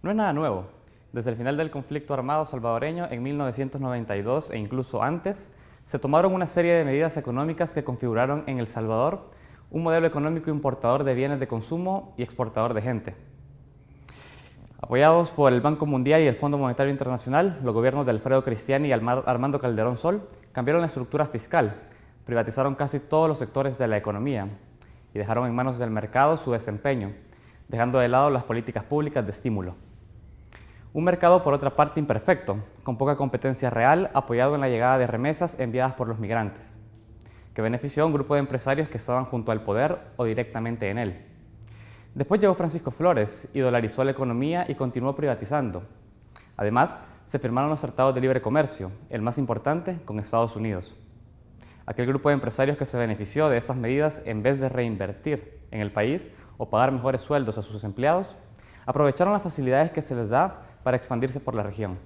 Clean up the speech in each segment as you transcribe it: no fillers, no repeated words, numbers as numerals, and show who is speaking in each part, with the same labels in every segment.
Speaker 1: No es nada nuevo. Desde el final del conflicto armado salvadoreño en 1992 e incluso antes, se tomaron una serie de medidas económicas que configuraron en El Salvador un modelo económico importador de bienes de consumo y exportador de gente. Apoyados por el Banco Mundial y el Fondo Monetario Internacional, los gobiernos de Alfredo Cristiani y Armando Calderón Sol cambiaron la estructura fiscal, privatizaron casi todos los sectores de la economía y dejaron en manos del mercado su desempeño, dejando de lado las políticas públicas de estímulo. Un mercado, por otra parte, imperfecto, con poca competencia real, apoyado en la llegada de remesas enviadas por los migrantes, que benefició a un grupo de empresarios que estaban junto al poder o directamente en él. Después llegó Francisco Flores y dolarizó la economía y continuó privatizando. Además, se firmaron los tratados de libre comercio, el más importante con Estados Unidos. Aquel grupo de empresarios que se benefició de esas medidas, en vez de reinvertir en el país o pagar mejores sueldos a sus empleados, aprovecharon las facilidades que se les da para expandirse por la región.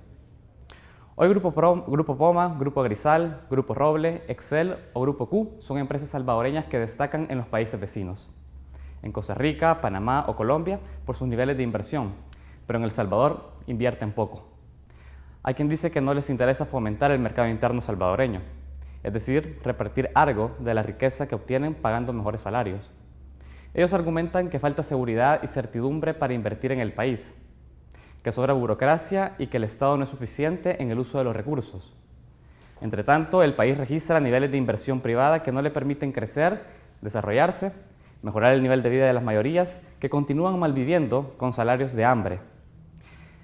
Speaker 1: Hoy Grupo Poma, Grupo Grisal, Grupo Roble, Excel o Grupo Q son empresas salvadoreñas que destacan en los países vecinos. En Costa Rica, Panamá o Colombia por sus niveles de inversión, pero en El Salvador invierten poco. Hay quien dice que no les interesa fomentar el mercado interno salvadoreño, es decir, repartir algo de la riqueza que obtienen pagando mejores salarios. Ellos argumentan que falta seguridad y certidumbre para invertir en el país, que sobra burocracia y que el Estado no es suficiente en el uso de los recursos. Entre tanto, el país registra niveles de inversión privada que no le permiten crecer, desarrollarse, mejorar el nivel de vida de las mayorías que continúan malviviendo con salarios de hambre.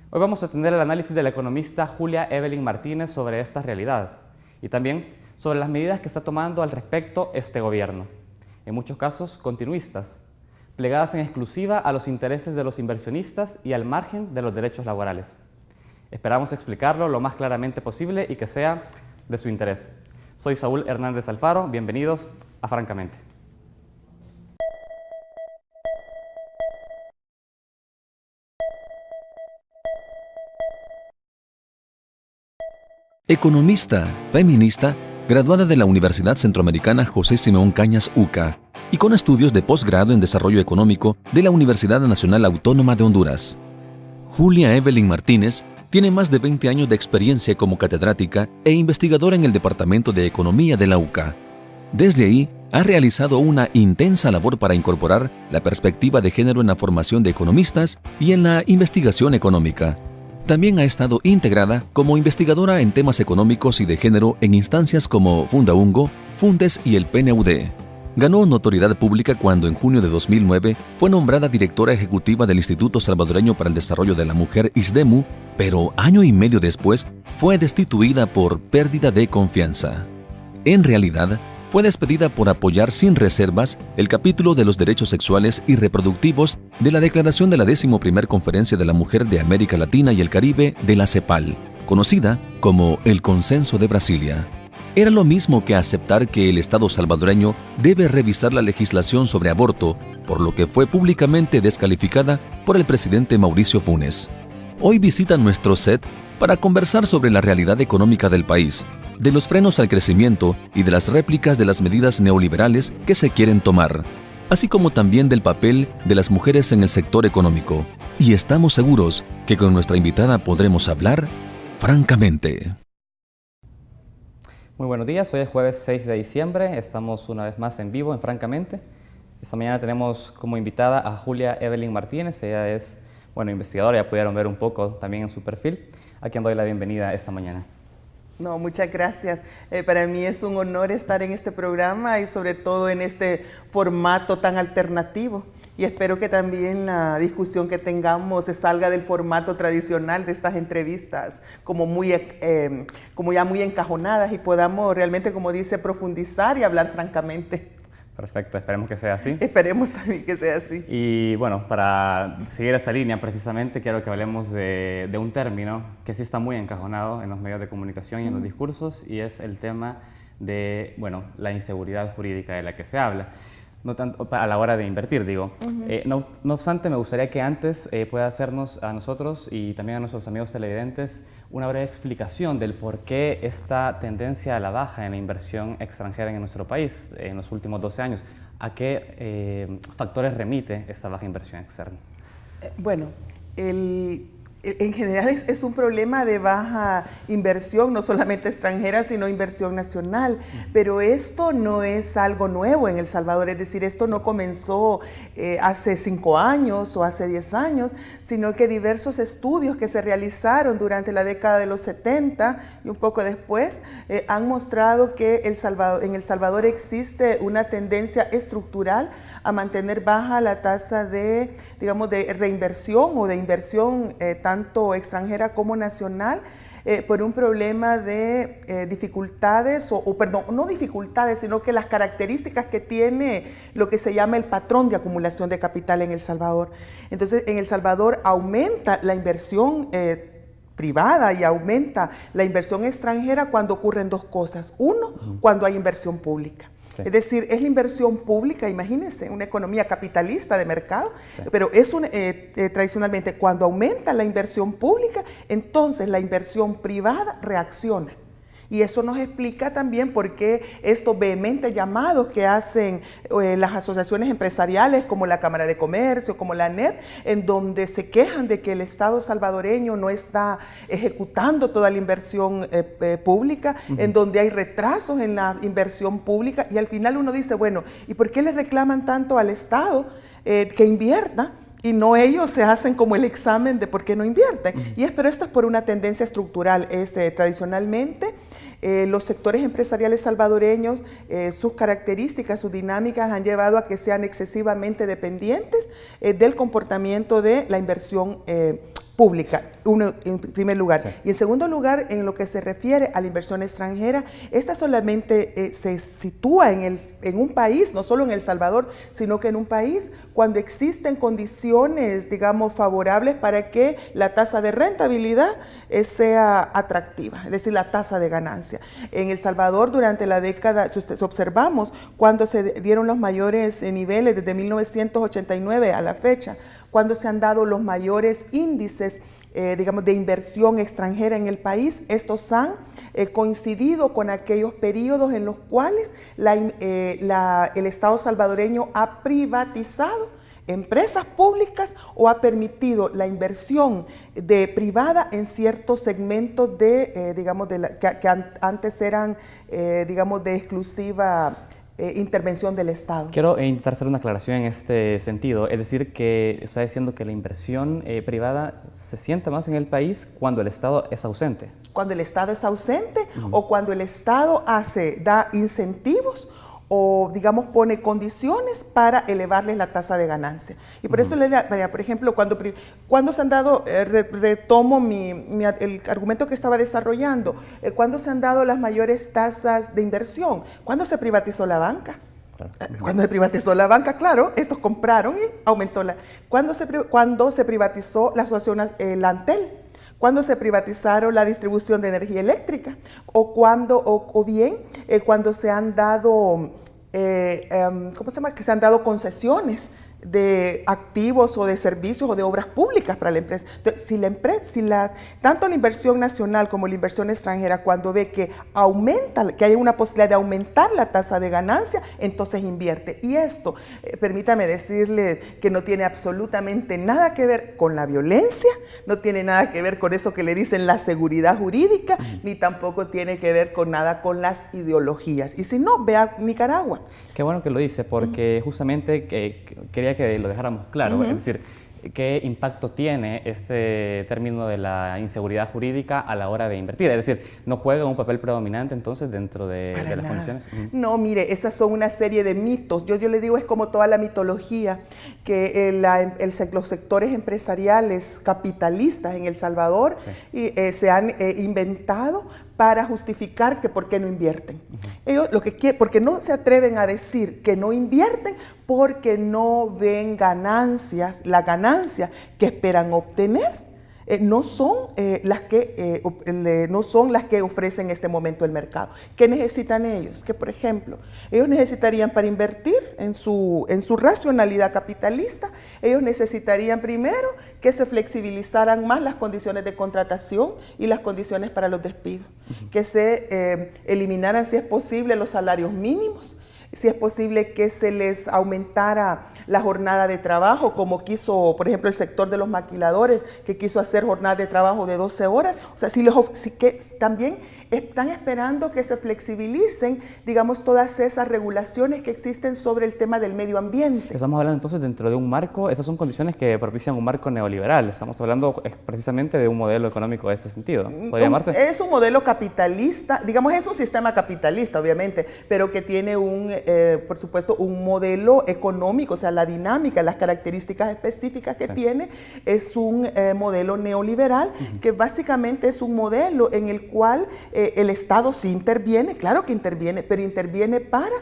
Speaker 1: Hoy vamos a tener el análisis de la economista Julia Evelyn Martínez sobre esta realidad y también sobre las medidas que está tomando al respecto este gobierno, en muchos casos continuistas, plegadas en exclusiva a los intereses de los inversionistas y al margen de los derechos laborales. Esperamos explicarlo lo más claramente posible y que sea de su interés. Soy Saúl Hernández Alfaro, bienvenidos a Francamente.
Speaker 2: Economista, feminista, graduada de la Universidad Centroamericana José Simeón Cañas UCA y con estudios de posgrado en Desarrollo Económico de la Universidad Nacional Autónoma de Honduras. Julia Evelyn Martínez tiene más de 20 años de experiencia como catedrática e investigadora en el Departamento de Economía de la UCA. Desde ahí, ha realizado una intensa labor para incorporar la perspectiva de género en la formación de economistas y en la investigación económica. También ha estado integrada como investigadora en temas económicos y de género en instancias como Fundaungo, Fundes y el PNUD. Ganó notoriedad pública cuando en junio de 2009 fue nombrada directora ejecutiva del Instituto Salvadoreño para el Desarrollo de la Mujer, ISDEMU, pero año y medio después fue destituida por pérdida de confianza. En realidad, fue despedida por apoyar sin reservas el capítulo de los derechos sexuales y reproductivos de la Declaración de la 11ª Conferencia de la Mujer de América Latina y el Caribe de la CEPAL, conocida como el Consenso de Brasilia. Era lo mismo que aceptar que el Estado salvadoreño debe revisar la legislación sobre aborto, por lo que fue públicamente descalificada por el presidente Mauricio Funes. Hoy visita nuestro set para conversar sobre la realidad económica del país, de los frenos al crecimiento y de las réplicas de las medidas neoliberales que se quieren tomar, así como también del papel de las mujeres en el sector económico. Y estamos seguros que con nuestra invitada podremos hablar francamente.
Speaker 1: Muy buenos días, hoy es jueves 6 de diciembre, estamos una vez más en vivo en Francamente. Esta mañana tenemos como invitada a Julia Evelyn Martínez, ella es, investigadora, ya pudieron ver un poco también en su perfil, a quien doy la bienvenida esta mañana.
Speaker 3: No, muchas gracias. Para mí es un honor estar en este programa y sobre todo en este formato tan alternativo. Y espero que también la discusión que tengamos se salga del formato tradicional de estas entrevistas, como ya muy encajonadas y podamos realmente, como dice, profundizar y hablar francamente.
Speaker 1: Perfecto, esperemos que sea así.
Speaker 3: Esperemos también que sea así.
Speaker 1: Y bueno, para seguir esa línea precisamente quiero que hablemos de un término que sí está muy encajonado en los medios de comunicación y en los discursos, y es el tema de, la inseguridad jurídica de la que se habla. No tanto a la hora de invertir, digo. No obstante, me gustaría que antes pueda hacernos a nosotros y también a nuestros amigos televidentes una breve explicación del por qué esta tendencia a la baja en la inversión extranjera en nuestro país en los últimos 12 años. ¿A qué factores remite esta baja inversión externa?
Speaker 3: En general es un problema de baja inversión, no solamente extranjera, sino inversión nacional. Pero esto no es algo nuevo en El Salvador, es decir, esto no comenzó hace 5 años o hace 10 años, sino que diversos estudios que se realizaron durante la década de los 70 y un poco después han mostrado que en El Salvador existe una tendencia estructural a mantener baja la tasa de, digamos, de reinversión o de inversión tanto extranjera como nacional, por un problema de dificultades, perdón, no dificultades, sino que las características que tiene lo que se llama el patrón de acumulación de capital en El Salvador. Entonces, en El Salvador aumenta la inversión privada y aumenta la inversión extranjera cuando ocurren 2 cosas. Uno, cuando hay inversión pública. Sí. Es decir, es la inversión pública, imagínense, una economía capitalista de mercado, sí. Pero es tradicionalmente cuando aumenta la inversión pública, entonces la inversión privada reacciona. Y eso nos explica también por qué estos vehementes llamados que hacen las asociaciones empresariales como la Cámara de Comercio, como la ANEP, en donde se quejan de que el Estado salvadoreño no está ejecutando toda la inversión pública, en donde hay retrasos en la inversión pública, y al final uno dice, bueno, ¿y por qué le reclaman tanto al Estado que invierta? Y no ellos se hacen como el examen de por qué no invierten. Pero esto es por una tendencia estructural. Tradicionalmente, los sectores empresariales salvadoreños, sus características, sus dinámicas han llevado a que sean excesivamente dependientes del comportamiento de la inversión pública, en primer lugar. Sí. Y en segundo lugar, en lo que se refiere a la inversión extranjera, esta solamente se sitúa en un país, no solo en El Salvador, sino que en un país cuando existen condiciones, digamos, favorables para que la tasa de rentabilidad sea atractiva, es decir, la tasa de ganancia. En El Salvador, durante la década, si observamos, cuando se dieron los mayores niveles desde 1989 a la fecha, cuando se han dado los mayores índices, digamos, de inversión extranjera en el país, estos han coincidido con aquellos periodos en los cuales el Estado salvadoreño ha privatizado empresas públicas o ha permitido la inversión privada en ciertos segmentos digamos, que antes eran, digamos, de exclusiva intervención del Estado.
Speaker 1: Quiero intentar hacer una aclaración en este sentido, es decir, que está diciendo que la inversión privada se siente más en el país cuando el Estado es ausente.
Speaker 3: Cuando el Estado es ausente o cuando el Estado da incentivos o, digamos, pone condiciones para elevarles la tasa de ganancia. Y por eso, por ejemplo, cuando se han dado, retomo el argumento que estaba desarrollando, cuando se han dado las mayores tasas de inversión, cuando se privatizó la banca. Claro. Cuando se privatizó la banca, claro, estos compraron y aumentó cuando se privatizó la asociación, la Antel, cuando se privatizaron la distribución de energía eléctrica, o bien cuando se han dado, ¿cómo se llama? Que se han dado concesiones de activos o de servicios o de obras públicas para la empresa. Entonces, tanto la inversión nacional como la inversión extranjera, cuando ve que hay una posibilidad de aumentar la tasa de ganancia, entonces invierte. Y esto, permítame decirle que no tiene absolutamente nada que ver con la violencia, no tiene nada que ver con eso que le dicen la seguridad jurídica, ni tampoco tiene que ver con nada con las ideologías. Y si no, vea Nicaragua.
Speaker 1: Qué bueno que lo dice, porque justamente quería que lo dejáramos claro, es decir, qué impacto tiene este término de la inseguridad jurídica a la hora de invertir. Es decir, ¿no juega un papel predominante entonces dentro de las condiciones?
Speaker 3: No, mire, esas son una serie de mitos. Yo le digo, es como toda la mitología, que los sectores empresariales capitalistas en El Salvador se han inventado para justificar que por qué no invierten. Ellos porque no se atreven a decir que no invierten porque no ven la ganancia que esperan obtener. No son las que ofrecen en este momento el mercado. ¿Qué necesitan ellos? Que, por ejemplo, ellos necesitarían para invertir en su racionalidad capitalista, ellos necesitarían primero que se flexibilizaran más las condiciones de contratación y las condiciones para los despidos, que se eliminaran, si es posible, los salarios mínimos, si es posible que se les aumentara la jornada de trabajo, como quiso, por ejemplo, el sector de los maquiladores, que quiso hacer jornada de trabajo de 12 horas. O sea, si que también están esperando que se flexibilicen, digamos, todas esas regulaciones que existen sobre el tema del medio ambiente.
Speaker 1: Estamos hablando entonces dentro de un marco, esas son condiciones que propician un marco neoliberal. Estamos hablando precisamente de un modelo económico de este sentido. ¿Puede llamarse?
Speaker 3: Es un modelo capitalista, digamos, es un sistema capitalista, obviamente, pero que tiene por supuesto, un modelo económico, o sea, la dinámica, las características específicas que tiene, es un modelo neoliberal, que básicamente es un modelo en el cual el Estado sí interviene, claro que interviene, pero interviene para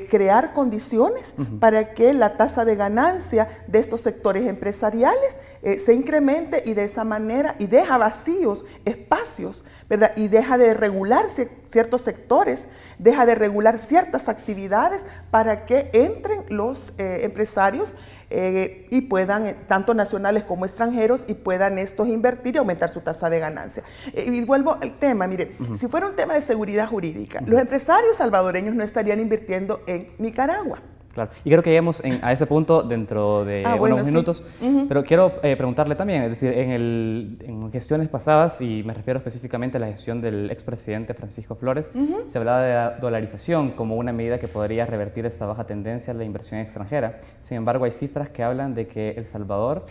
Speaker 3: crear condiciones para que la tasa de ganancia de estos sectores empresariales se incremente, y de esa manera, y deja vacíos espacios, ¿verdad? Y deja de regular ciertos sectores, deja de regular ciertas actividades para que entren los empresarios y puedan, tanto nacionales como extranjeros, y puedan estos invertir y aumentar su tasa de ganancia. Y vuelvo al tema, mire, si fuera un tema de seguridad jurídica, los empresarios salvadoreños no estarían invirtiendo en Nicaragua.
Speaker 1: Claro, y creo que lleguemos a ese punto dentro de unos minutos, pero quiero preguntarle también, es decir, en gestiones pasadas, y me refiero específicamente a la gestión del expresidente Francisco Flores, se hablaba de la dolarización como una medida que podría revertir esta baja tendencia a la inversión extranjera. Sin embargo, hay cifras que hablan de que El Salvador,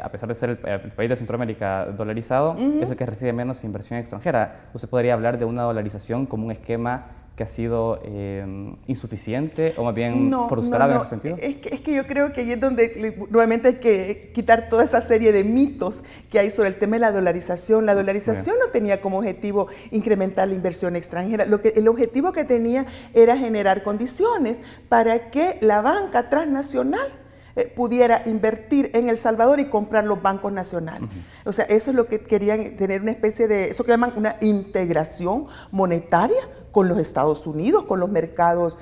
Speaker 1: a pesar de ser el país de Centroamérica dolarizado, es el que recibe menos inversión extranjera. ¿Usted podría hablar de una dolarización como un esquema que ha sido insuficiente o más bien frustrado en ese sentido?
Speaker 3: Es que yo creo que ahí es donde nuevamente hay que quitar toda esa serie de mitos que hay sobre el tema de la dolarización. La dolarización no tenía como objetivo incrementar la inversión extranjera. El objetivo que tenía era generar condiciones para que la banca transnacional pudiera invertir en El Salvador y comprar los bancos nacionales. O sea, eso es lo que querían, tener una especie de, eso que llaman una integración monetaria con los Estados Unidos, con los mercados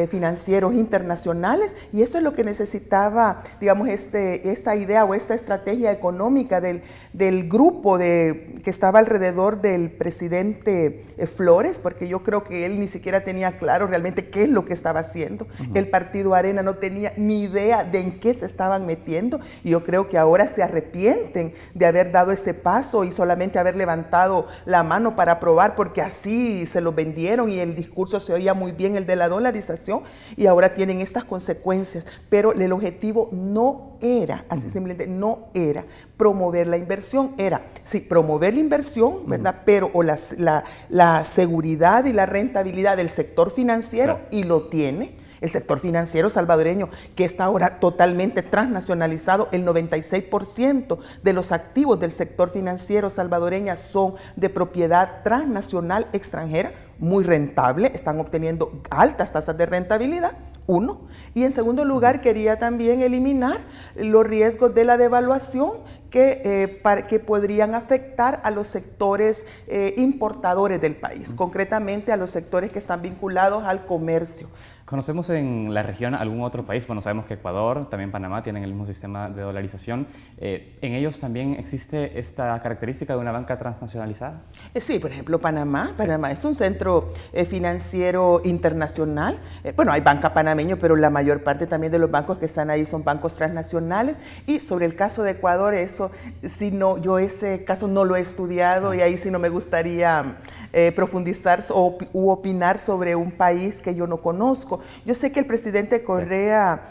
Speaker 3: financieros internacionales, y eso es lo que necesitaba, digamos, esta idea o esta estrategia económica del grupo que estaba alrededor del presidente Flores, porque yo creo que él ni siquiera tenía claro realmente qué es lo que estaba haciendo. El partido Arena no tenía ni idea de en qué se estaban metiendo, y yo creo que ahora se arrepienten de haber dado ese paso y solamente haber levantado la mano para aprobar, porque así se lo vendieron y el discurso se oía muy bien, el de la dolarización, y ahora tienen estas consecuencias. Pero el objetivo no era, así simplemente no era promover la inversión, era sí promover la inversión, ¿verdad? Pero la seguridad y la rentabilidad del sector financiero, y lo tiene. El sector financiero salvadoreño, que está ahora totalmente transnacionalizado, el 96% de los activos del sector financiero salvadoreño son de propiedad transnacional extranjera, muy rentable, están obteniendo altas tasas de rentabilidad, uno. Y en segundo lugar, quería también eliminar los riesgos de la devaluación que podrían afectar a los sectores importadores del país, concretamente a los sectores que están vinculados al comercio.
Speaker 1: ¿Conocemos en la región algún otro país? Bueno, sabemos que Ecuador, también Panamá tienen el mismo sistema de dolarización. ¿En ellos también existe esta característica de una banca transnacionalizada?
Speaker 3: Sí, por ejemplo, Panamá es un centro financiero internacional. Bueno, hay banca panameño, pero la mayor parte también de los bancos que están ahí son bancos transnacionales. Y sobre el caso de Ecuador, yo ese caso no lo he estudiado, y ahí sí no me gustaría profundizar u opinar sobre un país que yo no conozco. Yo sé que el presidente Correa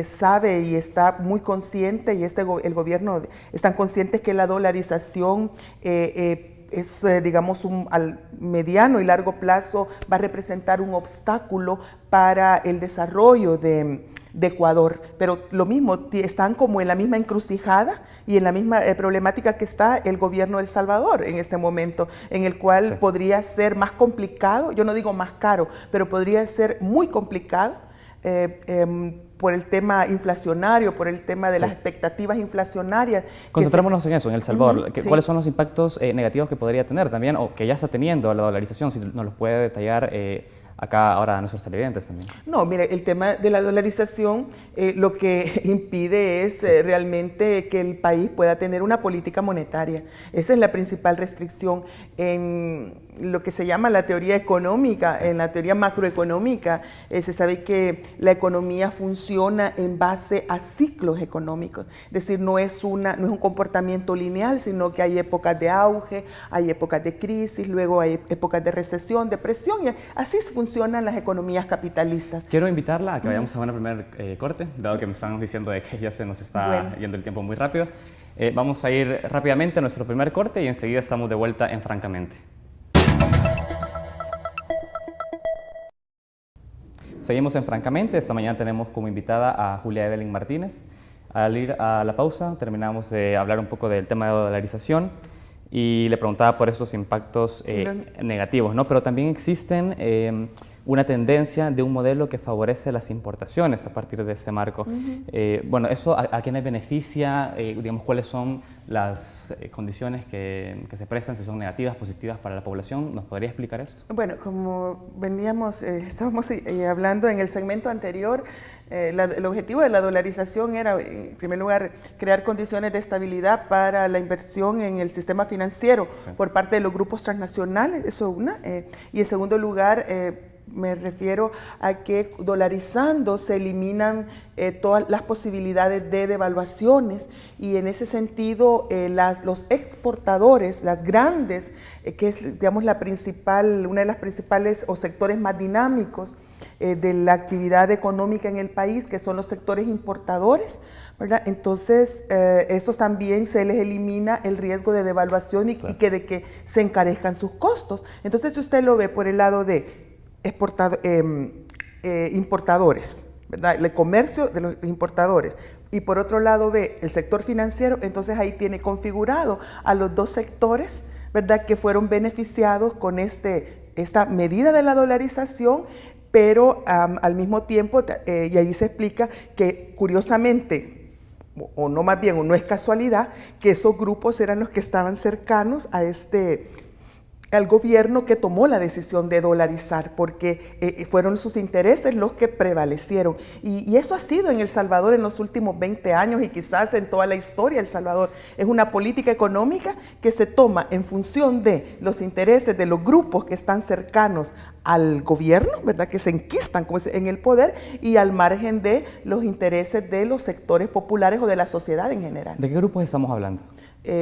Speaker 3: sabe y está muy consciente, y el gobierno están conscientes que la dolarización es, digamos, al mediano y largo plazo va a representar un obstáculo para el desarrollo de Ecuador, pero lo mismo, están como en la misma encrucijada y en la misma problemática que está el gobierno de El Salvador en este momento, en el cual podría ser más complicado, yo no digo más caro, pero podría ser muy complicado por el tema inflacionario, por el tema de las expectativas inflacionarias.
Speaker 1: Concentrémonos en eso, en El Salvador. ¿Cuáles son los impactos negativos que podría tener también, o que ya está teniendo la dolarización? Si nos los puede detallar acá ahora a nuestros televidentes también.
Speaker 3: No, mire, el tema de la dolarización lo que impide es realmente que el país pueda tener una política monetaria. Esa es la principal restricción. En lo que se llama la teoría económica, en la teoría macroeconómica, se sabe que la economía funciona en base a ciclos económicos. Es decir, no es un comportamiento lineal, sino que hay épocas de auge, hay épocas de crisis, luego hay épocas de recesión, depresión, y así funcionan las economías capitalistas.
Speaker 1: Quiero invitarla a que vayamos a un primer corte, dado que me están diciendo de que ya se nos está yendo el tiempo muy rápido. Vamos a ir rápidamente a nuestro primer corte y enseguida estamos de vuelta en Francamente. Seguimos en Francamente. Esta mañana tenemos como invitada a Julia Evelyn Martínez. Al ir a la pausa, terminamos de hablar un poco del tema de dolarización y le preguntaba por esos impactos negativos, ¿no? Pero también existen una tendencia de un modelo que favorece las importaciones a partir de este marco. Bueno, ¿eso a quiénes beneficia? Digamos, ¿cuáles son las condiciones que se prestan, si son negativas, positivas para la población? ¿Nos podría explicar esto?
Speaker 3: Bueno, como estábamos hablando en el segmento anterior, el objetivo de la dolarización era, en primer lugar, crear condiciones de estabilidad para la inversión en el sistema financiero por parte de los grupos transnacionales, eso una. Y en segundo lugar, me refiero a que dolarizando se eliminan todas las posibilidades de devaluaciones, y en ese sentido los exportadores, las grandes, que es, digamos, una de las principales o sectores más dinámicos de la actividad económica en el país, que son los sectores importadores, ¿verdad? Entonces, esos también se les elimina el riesgo de devaluación de que se encarezcan sus costos. Entonces, si usted lo ve por el lado de importadores, ¿verdad? El comercio de los importadores, y por otro lado ve el sector financiero, entonces ahí tiene configurado a los dos sectores, ¿verdad?, que fueron beneficiados con esta medida de la dolarización, pero al mismo tiempo, y ahí se explica que curiosamente, o no más bien, o no es casualidad, que esos grupos eran los que estaban cercanos al gobierno que tomó la decisión de dolarizar, porque fueron sus intereses los que prevalecieron. Y eso ha sido en El Salvador en los últimos 20 años y quizás en toda la historia de El Salvador. Es una política económica que se toma en función de los intereses de los grupos que están cercanos al gobierno, ¿verdad?, que se enquistan en el poder, y al margen de los intereses de los sectores populares o de la sociedad en general.
Speaker 1: ¿De qué grupos estamos hablando?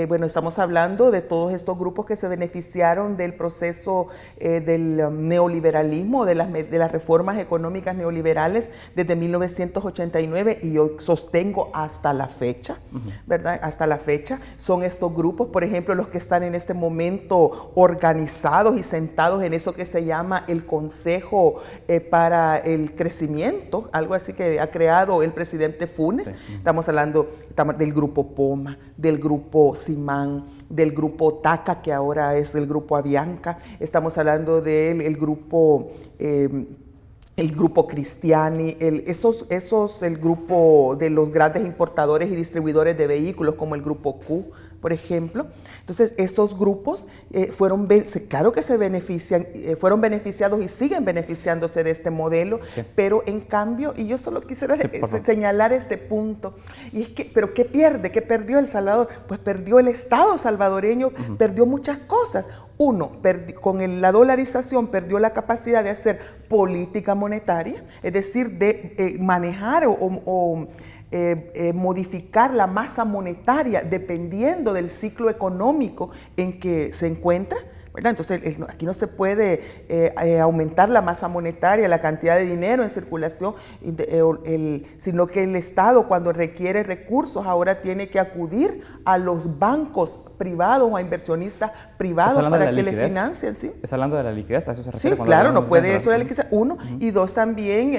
Speaker 3: Bueno, estamos hablando de todos estos grupos que se beneficiaron del proceso del neoliberalismo, de las reformas económicas neoliberales desde 1989, y yo sostengo hasta la fecha, ¿verdad? Hasta la fecha son estos grupos, por ejemplo, los que están en este momento organizados y sentados en eso que se llama el Consejo para el Crecimiento, algo así que ha creado el presidente Funes. Estamos hablando del grupo Poma, del grupo Simán, del grupo TACA, que ahora es el grupo Avianca. Estamos hablando del grupo Cristiani, el grupo de los grandes importadores y distribuidores de vehículos, como el grupo Q, por ejemplo. Entonces, esos grupos claro que fueron beneficiados y siguen beneficiándose de este modelo, pero en cambio, y yo solo quisiera señalar este punto, y es que, ¿pero qué pierde? ¿Qué perdió El Salvador? Pues perdió el Estado salvadoreño, perdió muchas cosas. Uno, con la dolarización perdió la capacidad de hacer política monetaria, es decir, de manejar o modificar la masa monetaria dependiendo del ciclo económico en que se encuentra, ¿verdad? Entonces, aquí no se puede aumentar la masa monetaria, la cantidad de dinero en circulación, sino que el Estado, cuando requiere recursos, ahora tiene que acudir a los bancos privados o a inversionistas privados para que le financien. ¿Sí?
Speaker 1: ¿Estás hablando de la liquidez? ¿A eso se refiere?
Speaker 3: Sí, claro, no puede eso de la liquidez. Uno, y dos también,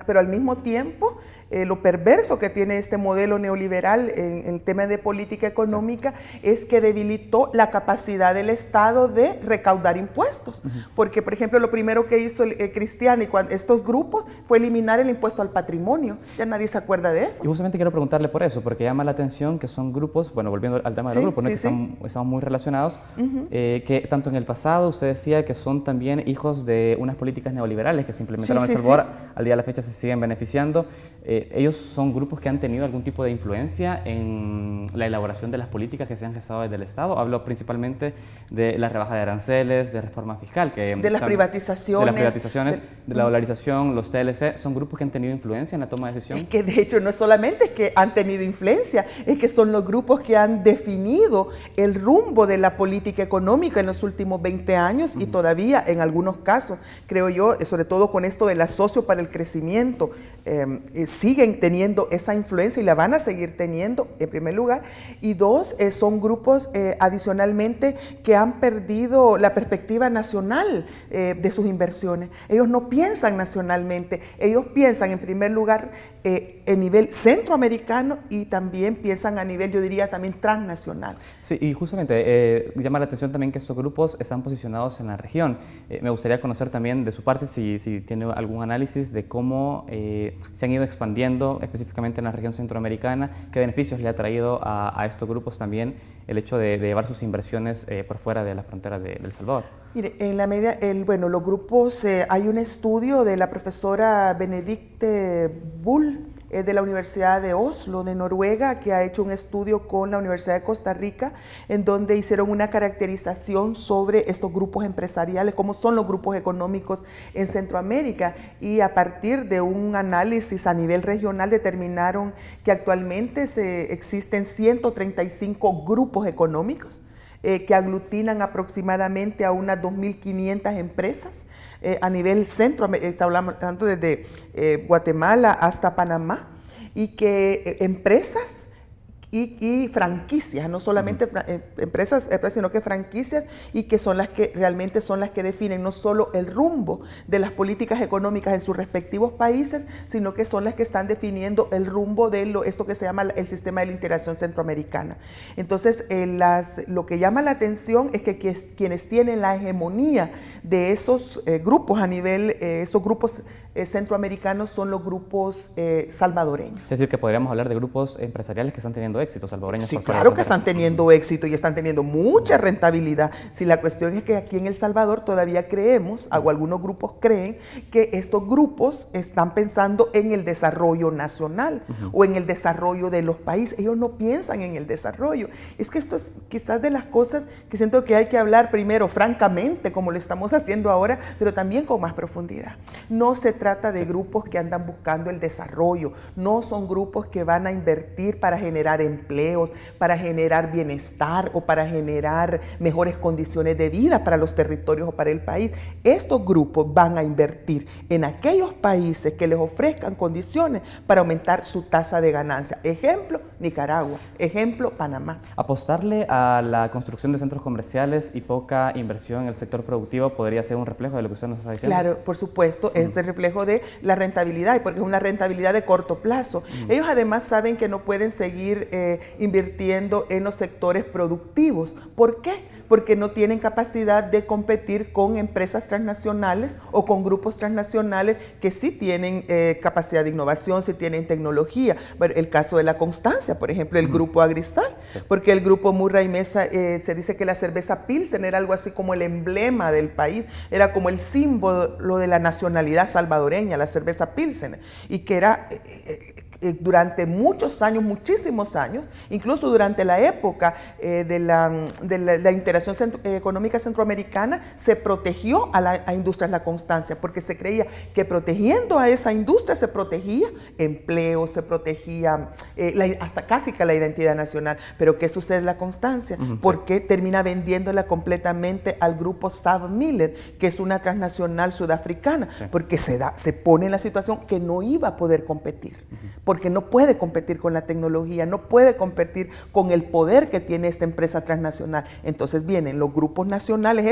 Speaker 3: pero al mismo tiempo, lo perverso que tiene este modelo neoliberal en el tema de política económica es que debilitó la capacidad del Estado de recaudar impuestos. Porque, por ejemplo, lo primero que hizo el Cristiani estos grupos fue eliminar el impuesto al patrimonio. Ya nadie se acuerda de eso.
Speaker 1: Y justamente quiero preguntarle por eso, porque llama la atención que son grupos, bueno, volviendo al tema de los grupos, ¿no? Que estamos muy relacionados, que tanto en el pasado usted decía que son también hijos de unas políticas neoliberales que se implementaron en El Salvador, al día de la fecha se siguen beneficiando. ellos son grupos que han tenido algún tipo de influencia en la elaboración de las políticas que se han gestado desde el Estado. Hablo principalmente de la rebaja de aranceles, de reforma fiscal.
Speaker 3: De las privatizaciones.
Speaker 1: De la dolarización, los TLC, ¿son grupos que han tenido influencia en la toma de decisión?
Speaker 3: Es que de hecho no solamente es que han tenido influencia, es que son los grupos que han definido el rumbo de la política económica en los últimos 20 años y todavía en algunos casos, creo yo, sobre todo con esto del asocio para el crecimiento, siguen teniendo esa influencia y la van a seguir teniendo, en primer lugar. Y dos, son grupos adicionalmente que han perdido la perspectiva nacional de sus inversiones. Ellos no piensan nacionalmente, ellos piensan en primer lugar en nivel centroamericano y también piensan a nivel, yo diría, también transnacional.
Speaker 1: Sí, y justamente llama la atención también que estos grupos están posicionados en la región. Me gustaría conocer también de su parte si tiene algún análisis de cómo se han ido expandiendo específicamente en la región centroamericana, qué beneficios le ha traído a estos grupos también el hecho de llevar sus inversiones por fuera de la frontera de El Salvador.
Speaker 3: Mire, en la medida, bueno, los grupos, hay un estudio de la profesora Benedicte Bull de la Universidad de Oslo, de Noruega, que ha hecho un estudio con la Universidad de Costa Rica, en donde hicieron una caracterización sobre estos grupos empresariales, cómo son los grupos económicos en Centroamérica, y a partir de un análisis a nivel regional determinaron que actualmente existen 135 grupos económicos que aglutinan aproximadamente a unas 2.500 empresas a nivel centro, hablando desde Guatemala hasta Panamá, y que empresas y franquicias, no solamente empresas, sino que franquicias, y que son las que realmente son las que definen no solo el rumbo de las políticas económicas en sus respectivos países, sino que son las que están definiendo el rumbo de esto que se llama el sistema de la integración centroamericana. Entonces, lo que llama la atención es que quienes tienen la hegemonía de esos grupos a nivel, esos grupos centroamericanos son los grupos salvadoreños.
Speaker 1: Es decir, que podríamos hablar de grupos empresariales que están teniendo éxito, salvadoreños.
Speaker 3: Sí, claro que están teniendo éxito y están teniendo mucha rentabilidad. Si la cuestión es que aquí en El Salvador todavía creemos, o algunos grupos creen, que estos grupos están pensando en el desarrollo nacional o en el desarrollo de los países. Ellos no piensan en el desarrollo. Es que esto es quizás de las cosas que siento que hay que hablar primero, francamente, como lo estamos haciendo ahora, pero también con más profundidad. No se trata de grupos que andan buscando el desarrollo, no son grupos que van a invertir para generar empleos, para generar bienestar o para generar mejores condiciones de vida para los territorios o para el país. Estos grupos van a invertir en aquellos países que les ofrezcan condiciones para aumentar su tasa de ganancia. Ejemplo, Nicaragua. Ejemplo, Panamá.
Speaker 1: Apostarle a la construcción de centros comerciales y poca inversión en el sector productivo podría ser un reflejo de lo que usted nos está diciendo.
Speaker 3: Claro, por supuesto, es el reflejo de la rentabilidad, porque es una rentabilidad de corto plazo. Ellos además saben que no pueden seguir invirtiendo en los sectores productivos. ¿Por qué? Porque no tienen capacidad de competir con empresas transnacionales o con grupos transnacionales que sí tienen capacidad de innovación, sí tienen tecnología. Bueno, el caso de la Constancia, por ejemplo, el grupo Agristal, sí. Porque el grupo Murray Mesa, se dice que la cerveza Pilsen era algo así como el emblema del país, era como el símbolo de la nacionalidad salvadoreña, la cerveza Pilsen, y que era... durante muchos años, muchísimos años, incluso durante la época de la integración económica centroamericana, se protegió a Industrias La Constancia, porque se creía que protegiendo a esa industria se protegía empleo, se protegía hasta casi que la identidad nacional. Pero ¿qué sucede en La Constancia? Porque termina vendiéndola completamente al grupo SABMiller, que es una transnacional sudafricana, porque se pone en la situación que no iba a poder competir. Porque no puede competir con la tecnología, no puede competir con el poder que tiene esta empresa transnacional. Entonces vienen los grupos nacionales,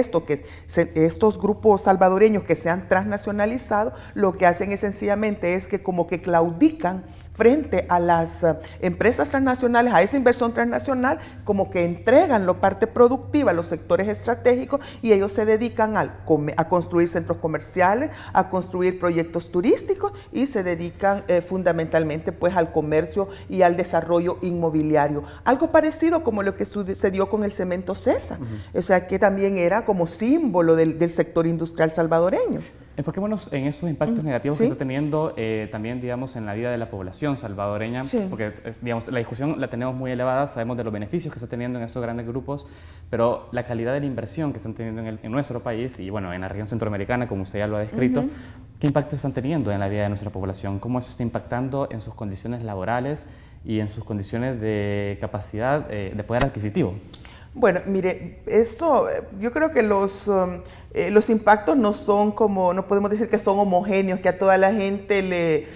Speaker 3: estos grupos salvadoreños que se han transnacionalizado, lo que hacen sencillamente es que como que claudican frente a las empresas transnacionales, a esa inversión transnacional, como que entregan la parte productiva, los sectores estratégicos, y ellos se dedican a construir centros comerciales, a construir proyectos turísticos, y se dedican fundamentalmente pues al comercio y al desarrollo inmobiliario. Algo parecido como lo que sucedió con el Cemento Cesa, o sea que también era como símbolo del sector industrial salvadoreño.
Speaker 1: Enfoquémonos en esos impactos negativos que está teniendo también, digamos, en la vida de la población salvadoreña, porque, digamos, la discusión la tenemos muy elevada, sabemos de los beneficios que está teniendo en estos grandes grupos, pero la calidad de la inversión que están teniendo en nuestro país y, bueno, en la región centroamericana, como usted ya lo ha descrito, ¿qué impacto están teniendo en la vida de nuestra población? ¿Cómo eso está impactando en sus condiciones laborales y en sus condiciones de capacidad de poder adquisitivo?
Speaker 3: Bueno, mire, eso, yo creo que los impactos no son como, no podemos decir que son homogéneos, que a toda la gente le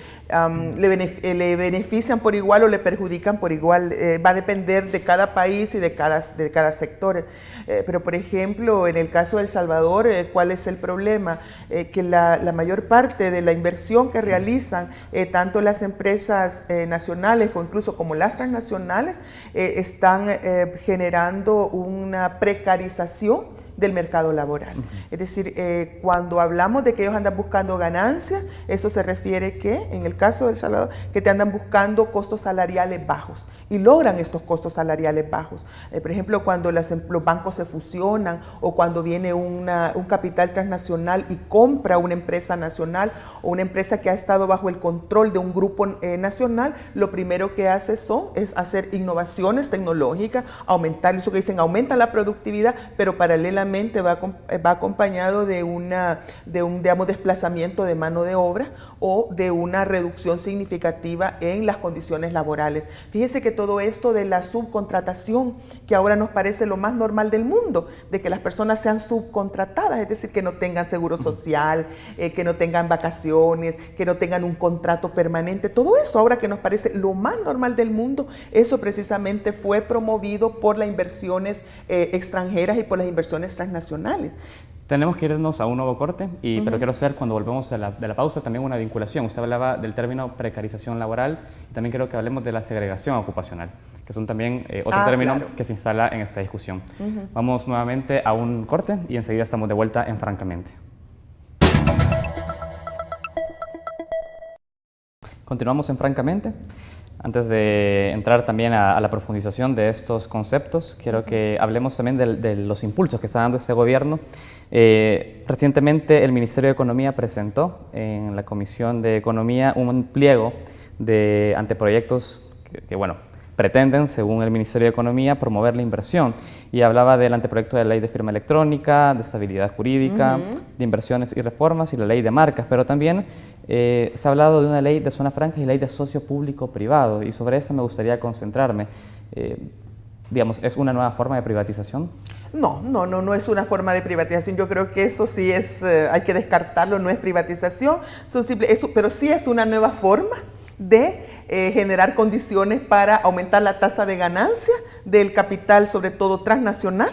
Speaker 3: benefician por igual o le perjudican por igual. Va a depender de cada país y de cada sector. Pero, por ejemplo, en el caso de El Salvador, ¿cuál es el problema? Que la mayor parte de la inversión que realizan tanto las empresas nacionales o incluso como las transnacionales están generando una precarización del mercado laboral. Es decir, cuando hablamos de que ellos andan buscando ganancias, eso se refiere que, en el caso de El Salvador, que te andan buscando costos salariales bajos y logran estos costos salariales bajos. Por ejemplo, cuando los bancos se fusionan o cuando viene un capital transnacional y compra una empresa nacional o una empresa que ha estado bajo el control de un grupo nacional, lo primero que hace es hacer innovaciones tecnológicas, aumentar, eso que dicen, aumenta la productividad, pero paralelamente va acompañado de un digamos, desplazamiento de mano de obra o de una reducción significativa en las condiciones laborales. Fíjese que todo esto de la subcontratación, que ahora nos parece lo más normal del mundo, de que las personas sean subcontratadas, es decir, que no tengan seguro social, que no tengan vacaciones, que no tengan un contrato permanente, todo eso ahora que nos parece lo más normal del mundo, eso precisamente fue promovido por las inversiones extranjeras y por las inversiones transnacionales.
Speaker 1: Tenemos que irnos a un nuevo corte, pero quiero hacer, cuando volvemos de la pausa, también una vinculación. Usted hablaba del término precarización laboral y también quiero que hablemos de la segregación ocupacional, que son también otro término que se instala en esta discusión. Vamos nuevamente a un corte y enseguida estamos de vuelta en Francamente. Continuamos en Francamente. Antes de entrar también a la profundización de estos conceptos, quiero que hablemos también de los impulsos que está dando este gobierno. Recientemente el Ministerio de Economía presentó en la Comisión de Economía un pliego de anteproyectos que pretenden, según el Ministerio de Economía, promover la inversión. Y hablaba del anteproyecto de ley de firma electrónica, de estabilidad jurídica, de inversiones y reformas y la ley de marcas, pero también se ha hablado de una ley de zona franca y ley de socio público-privado, y sobre eso me gustaría concentrarme. Digamos, ¿es una nueva forma de privatización?
Speaker 3: No es una forma de privatización. Yo creo que eso sí hay que descartarlo, no es privatización, pero sí es una nueva forma de generar condiciones para aumentar la tasa de ganancia del capital, sobre todo transnacional,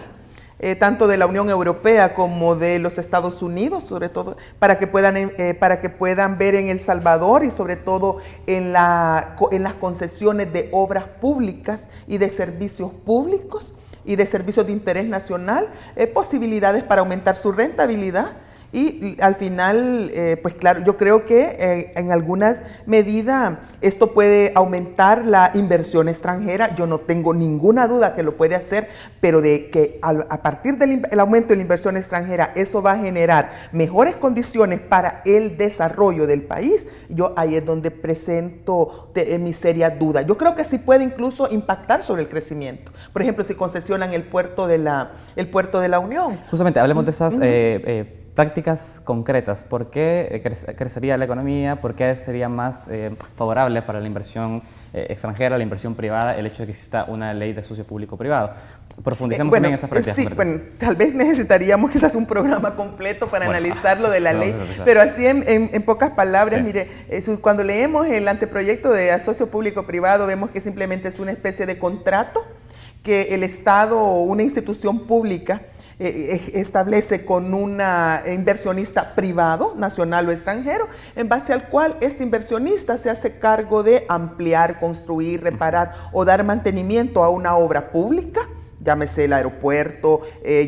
Speaker 3: tanto de la Unión Europea como de los Estados Unidos, sobre todo para que puedan ver en El Salvador y sobre todo en las concesiones de obras públicas y de servicios públicos y de servicios de interés nacional, posibilidades para aumentar su rentabilidad. Y al final, pues claro, yo creo que en algunas medidas esto puede aumentar la inversión extranjera. Yo no tengo ninguna duda que lo puede hacer, pero de que a partir del aumento de la inversión extranjera eso va a generar mejores condiciones para el desarrollo del país, yo ahí es donde presento mi seria duda. Yo creo que sí puede incluso impactar sobre el crecimiento. Por ejemplo, si concesionan el puerto de la Unión.
Speaker 1: Justamente, hablemos de esas prácticas concretas. ¿Por qué crecería la economía? ¿Por qué sería más favorable para la inversión extranjera, la inversión privada, el hecho de que exista una ley de socio público-privado? Profundicemos también en esas prácticas concretas.
Speaker 3: Tal vez necesitaríamos quizás un programa completo para analizar lo de la ley, pero así en pocas palabras, mire, cuando leemos el anteproyecto de socio público-privado, vemos que simplemente es una especie de contrato que el Estado o una institución pública establece con un inversionista privado, nacional o extranjero, en base al cual este inversionista se hace cargo de ampliar, construir, reparar o dar mantenimiento a una obra pública, llámese el aeropuerto,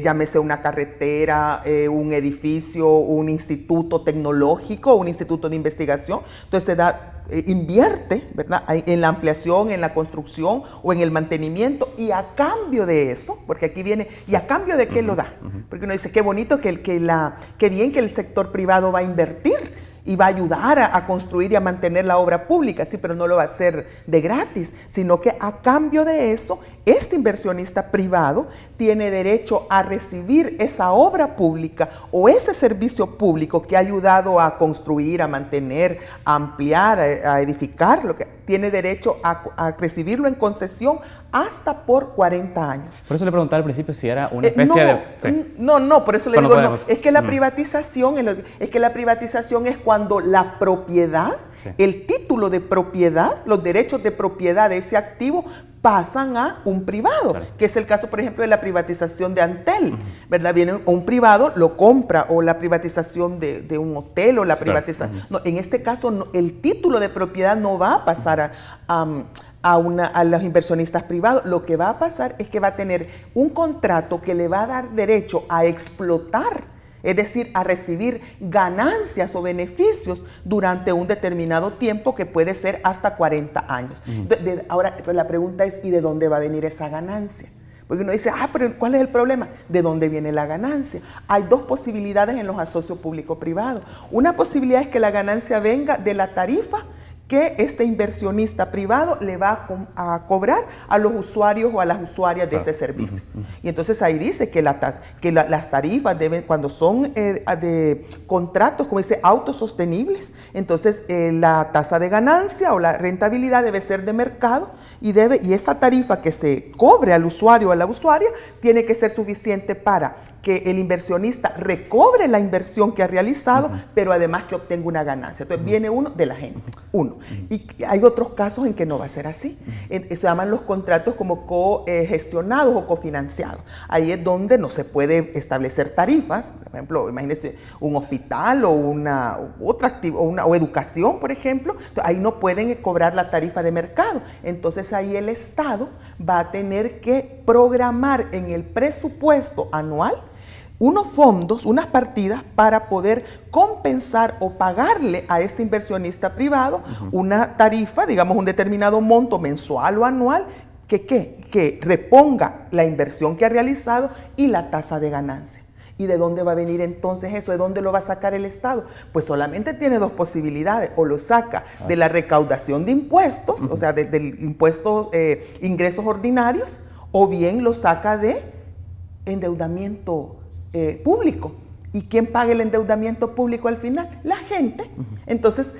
Speaker 3: llámese una carretera, un edificio, un instituto tecnológico, un instituto de investigación. Entonces se da, invierte, ¿verdad?, en la ampliación, en la construcción o en el mantenimiento, y a cambio de eso, porque aquí viene, ¿y a cambio de qué lo da? Porque uno dice, qué bonito, qué bien que el sector privado va a invertir y va a ayudar a construir y a mantener la obra pública, sí, pero no lo va a hacer de gratis, sino que a cambio de eso, este inversionista privado tiene derecho a recibir esa obra pública o ese servicio público que ha ayudado a construir, a mantener, a ampliar, a edificar, lo que tiene derecho a recibirlo en concesión hasta por 40 años.
Speaker 1: Por eso le preguntaba al principio si era una especie de... Sí.
Speaker 3: No, por eso le digo no. Es que la privatización, es cuando la propiedad, sí, el título de propiedad, los derechos de propiedad de ese activo pasan a un privado, claro, que es el caso, por ejemplo, de la privatización de Antel, ¿verdad? Viene un privado, lo compra, o la privatización de un hotel, o la privatización... No, en este caso, no, el título de propiedad no va a pasar a los inversionistas privados. Lo que va a pasar es que va a tener un contrato que le va a dar derecho a explotar, es decir, a recibir ganancias o beneficios durante un determinado tiempo, que puede ser hasta 40 años. Ahora, pues la pregunta es, ¿y de dónde va a venir esa ganancia? Porque uno dice, pero ¿cuál es el problema? ¿De dónde viene la ganancia? Hay dos posibilidades en los asocios público-privados. Una posibilidad es que la ganancia venga de la tarifa que este inversionista privado le va a cobrar a los usuarios o a las usuarias de ese servicio. Y entonces ahí dice que, las tarifas deben, cuando son de contratos, como dice, autosostenibles, entonces la tasa de ganancia o la rentabilidad debe ser de mercado, y esa tarifa que se cobre al usuario o a la usuaria tiene que ser suficiente para que el inversionista recobre la inversión que ha realizado, pero además que obtenga una ganancia. Entonces viene uno de la gente, Y hay otros casos en que no va a ser así. Se llaman los contratos como cogestionados o cofinanciados. Ahí es donde no se puede establecer tarifas. Por ejemplo, imagínense un hospital o o educación, por ejemplo. Entonces, ahí no pueden cobrar la tarifa de mercado. Entonces ahí el Estado va a tener que programar en el presupuesto anual unos fondos, unas partidas para poder compensar o pagarle a este inversionista privado una tarifa, digamos un determinado monto mensual o anual, que reponga la inversión que ha realizado y la tasa de ganancia. ¿Y de dónde va a venir entonces eso? ¿De dónde lo va a sacar el Estado? Pues solamente tiene dos posibilidades: o lo saca de la recaudación de impuestos, o sea, del impuesto ingresos ordinarios, o bien lo saca de endeudamiento público. ¿Y quién paga el endeudamiento público al final? La gente. Entonces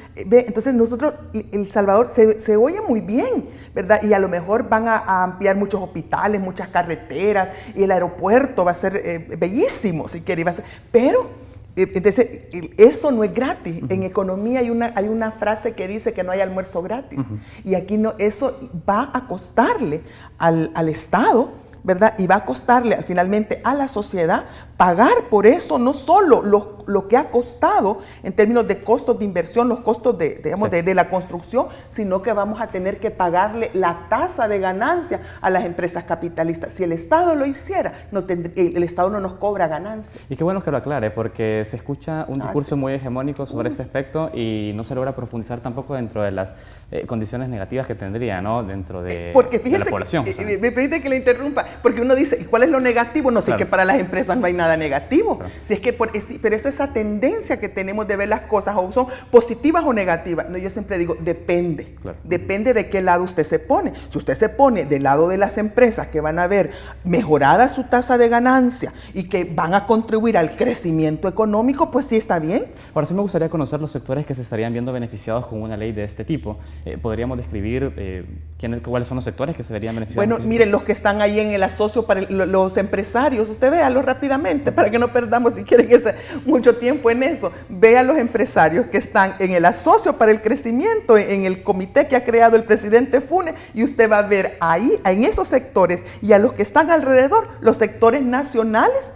Speaker 3: nosotros, El Salvador se oye muy bien, ¿verdad? Y a lo mejor van a ampliar muchos hospitales, muchas carreteras, y el aeropuerto va a ser bellísimo, si quiere, pero entonces eso no es gratis. En economía hay una frase que dice que no hay almuerzo gratis. Y aquí no, eso va a costarle al Estado, ¿verdad? Y va a costarle finalmente a la sociedad pagar por eso, no solo lo que ha costado en términos de costos de inversión, los costos de la construcción, sino que vamos a tener que pagarle la tasa de ganancia a las empresas capitalistas. Si el Estado lo hiciera, el Estado no nos cobra ganancia.
Speaker 1: Y qué bueno que lo aclare, porque se escucha un discurso muy hegemónico sobre ese aspecto y no se logra profundizar tampoco dentro de las condiciones negativas que tendría, ¿no? Dentro de, la población.
Speaker 3: Me permite que le interrumpa, porque uno dice, ¿cuál es lo negativo? No sé, que para las empresas no hay nada negativo. Claro. Si es que pero es esa tendencia que tenemos de ver las cosas, o son positivas o negativas. No, yo siempre digo, depende. Claro. Depende de qué lado usted se pone. Si usted se pone del lado de las empresas que van a ver mejorada su tasa de ganancia y que van a contribuir al crecimiento económico, pues sí está bien.
Speaker 1: Ahora sí me gustaría conocer los sectores que se estarían viendo beneficiados con una ley de este tipo. ¿Podríamos describir cuáles son los sectores que se verían beneficiados?
Speaker 3: Bueno, miren, los que están ahí en el asocio para los empresarios, usted véalo rápidamente para que no perdamos, si quieren, mucho tiempo en eso. Ve a los empresarios que están en el asocio para el crecimiento, en el comité que ha creado el presidente Funes, y usted va a ver ahí, en esos sectores, y a los que están alrededor, los sectores nacionales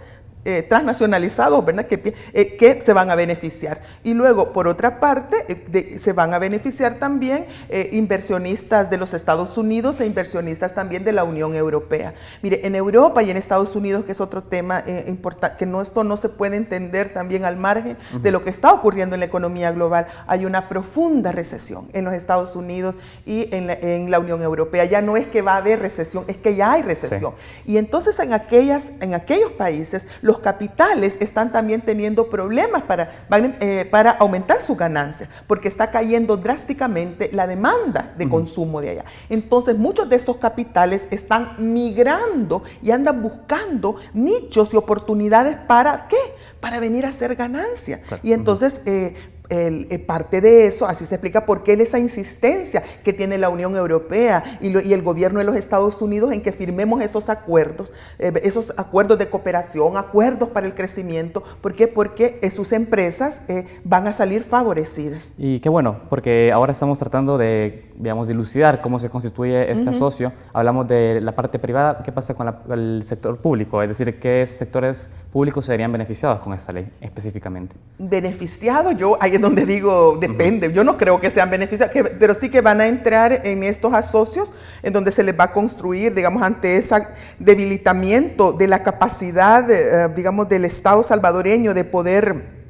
Speaker 3: transnacionalizados, ¿verdad? Que se van a beneficiar. Y luego, por otra parte, se van a beneficiar también inversionistas de los Estados Unidos e inversionistas también de la Unión Europea. Mire, en Europa y en Estados Unidos, que es otro tema importante, que esto no se puede entender también al margen de lo que está ocurriendo en la economía global, hay una profunda recesión en los Estados Unidos y en la Unión Europea. Ya no es que va a haber recesión, es que ya hay recesión. Sí. Y entonces en aquellos países, los capitales están también teniendo problemas para aumentar sus ganancias, porque está cayendo drásticamente la demanda de consumo de allá. Entonces, muchos de esos capitales están migrando y andan buscando nichos y oportunidades ¿para qué? Para venir a hacer ganancias. Claro. Y entonces, parte de eso, así se explica por qué esa insistencia que tiene la Unión Europea y el gobierno de los Estados Unidos en que firmemos esos acuerdos de cooperación, acuerdos para el crecimiento. ¿Por qué? Porque sus empresas van a salir favorecidas.
Speaker 1: Y qué bueno, porque ahora estamos tratando de, digamos, dilucidar cómo se constituye este asocio. Hablamos de la parte privada, ¿qué pasa con el sector público? Es decir, ¿qué sectores públicos serían beneficiados con esta ley específicamente?
Speaker 3: Beneficiados, ahí es donde digo, depende. Yo no creo que sean beneficiados, pero sí que van a entrar en estos asocios en donde se les va a construir, digamos, ante ese debilitamiento de la capacidad, digamos, del Estado salvadoreño de poder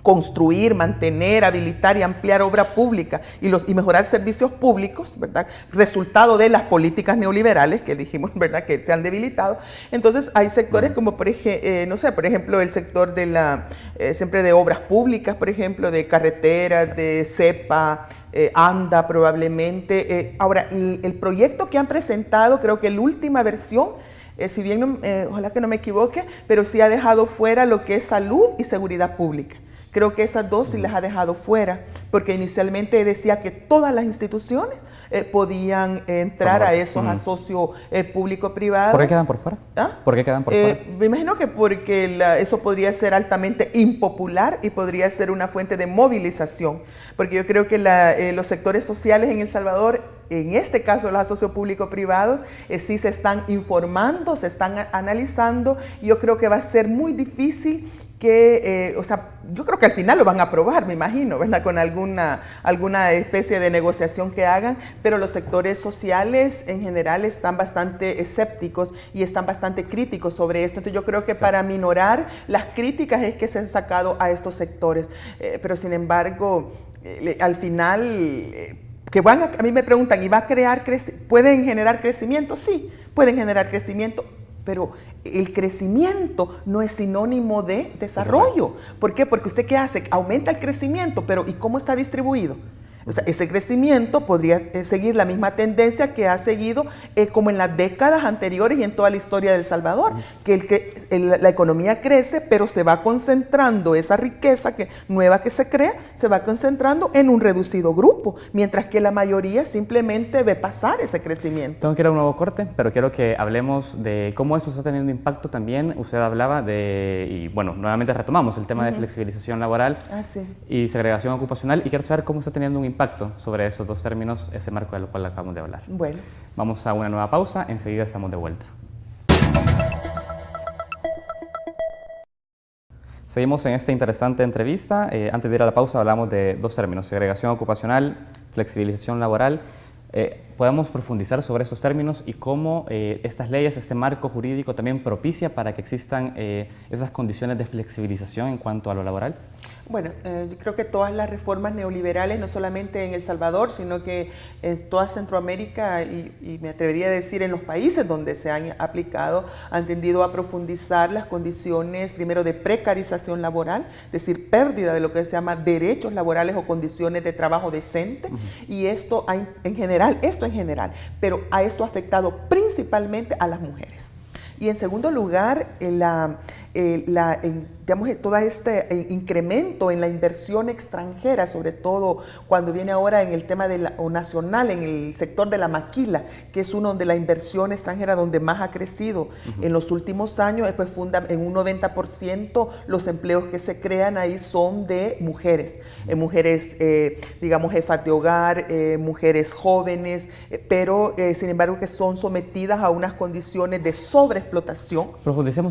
Speaker 3: construir, mantener, habilitar y ampliar obra pública y mejorar servicios públicos, ¿verdad? Resultado de las políticas neoliberales que dijimos, ¿verdad?, que se han debilitado. Entonces hay sectores como, por ejemplo, el sector de siempre de obras públicas, por ejemplo, de carreteras, de CEPA, ANDA probablemente. Ahora, el proyecto que han presentado, creo que la última versión, si bien, ojalá que no me equivoque, pero sí ha dejado fuera lo que es salud y seguridad pública. Creo que esas dos sí las ha dejado fuera, porque inicialmente decía que todas las instituciones podían entrar a esos asocios público-privados.
Speaker 1: ¿Por qué quedan por fuera?
Speaker 3: ¿Ah?
Speaker 1: ¿Por qué quedan por fuera?
Speaker 3: Me imagino que porque eso podría ser altamente impopular y podría ser una fuente de movilización, porque yo creo que los sectores sociales en El Salvador, en este caso los asocios público-privados, sí se están informando, se están analizando, y yo creo que va a ser muy difícil yo creo que al final lo van a aprobar, me imagino, ¿verdad?, con alguna especie de negociación que hagan, pero los sectores sociales en general están bastante escépticos y están bastante críticos sobre esto. Entonces yo creo que para minorar las críticas es que se han sacado a estos sectores, pero sin embargo, al final, a mí me preguntan, ¿y pueden generar crecimiento? Sí, pueden generar crecimiento, pero el crecimiento no es sinónimo de desarrollo. ¿Por qué? Porque usted, ¿qué hace? Aumenta el crecimiento, pero ¿y cómo está distribuido? O sea, ese crecimiento podría seguir la misma tendencia que ha seguido como en las décadas anteriores y en toda la historia de El Salvador, que la economía crece, pero se va concentrando esa riqueza nueva que se crea, se va concentrando en un reducido grupo, mientras que la mayoría simplemente ve pasar ese crecimiento.
Speaker 1: Tengo que ir a un nuevo corte, pero quiero que hablemos de cómo eso está teniendo impacto también. Usted hablaba y bueno, nuevamente retomamos el tema de flexibilización laboral y segregación ocupacional, y quiero saber cómo está teniendo un impacto sobre esos dos términos, ese marco del cual acabamos de hablar.
Speaker 3: Bueno.
Speaker 1: Vamos a una nueva pausa, enseguida estamos de vuelta. Seguimos en esta interesante entrevista. Antes de ir a la pausa hablamos de dos términos, segregación ocupacional, flexibilización laboral. ¿Podemos profundizar sobre esos términos y cómo estas leyes, este marco jurídico también propicia para que existan esas condiciones de flexibilización en cuanto a lo laboral?
Speaker 3: Bueno, yo creo que todas las reformas neoliberales, no solamente en El Salvador, sino que en toda Centroamérica y me atrevería a decir en los países donde se han aplicado, han tendido a profundizar las condiciones, primero, de precarización laboral, es decir, pérdida de lo que se llama derechos laborales o condiciones de trabajo decente, y esto en general, pero a esto ha afectado principalmente a las mujeres. Y en segundo lugar, todo este incremento en la inversión extranjera, sobre todo cuando viene ahora en el tema nacional, en el sector de la maquila, que es uno de la inversión extranjera donde más ha crecido en los últimos años, pues en un 90% los empleos que se crean ahí son de mujeres, digamos, jefas de hogar, mujeres jóvenes, pero sin embargo que son sometidas a unas condiciones de sobreexplotación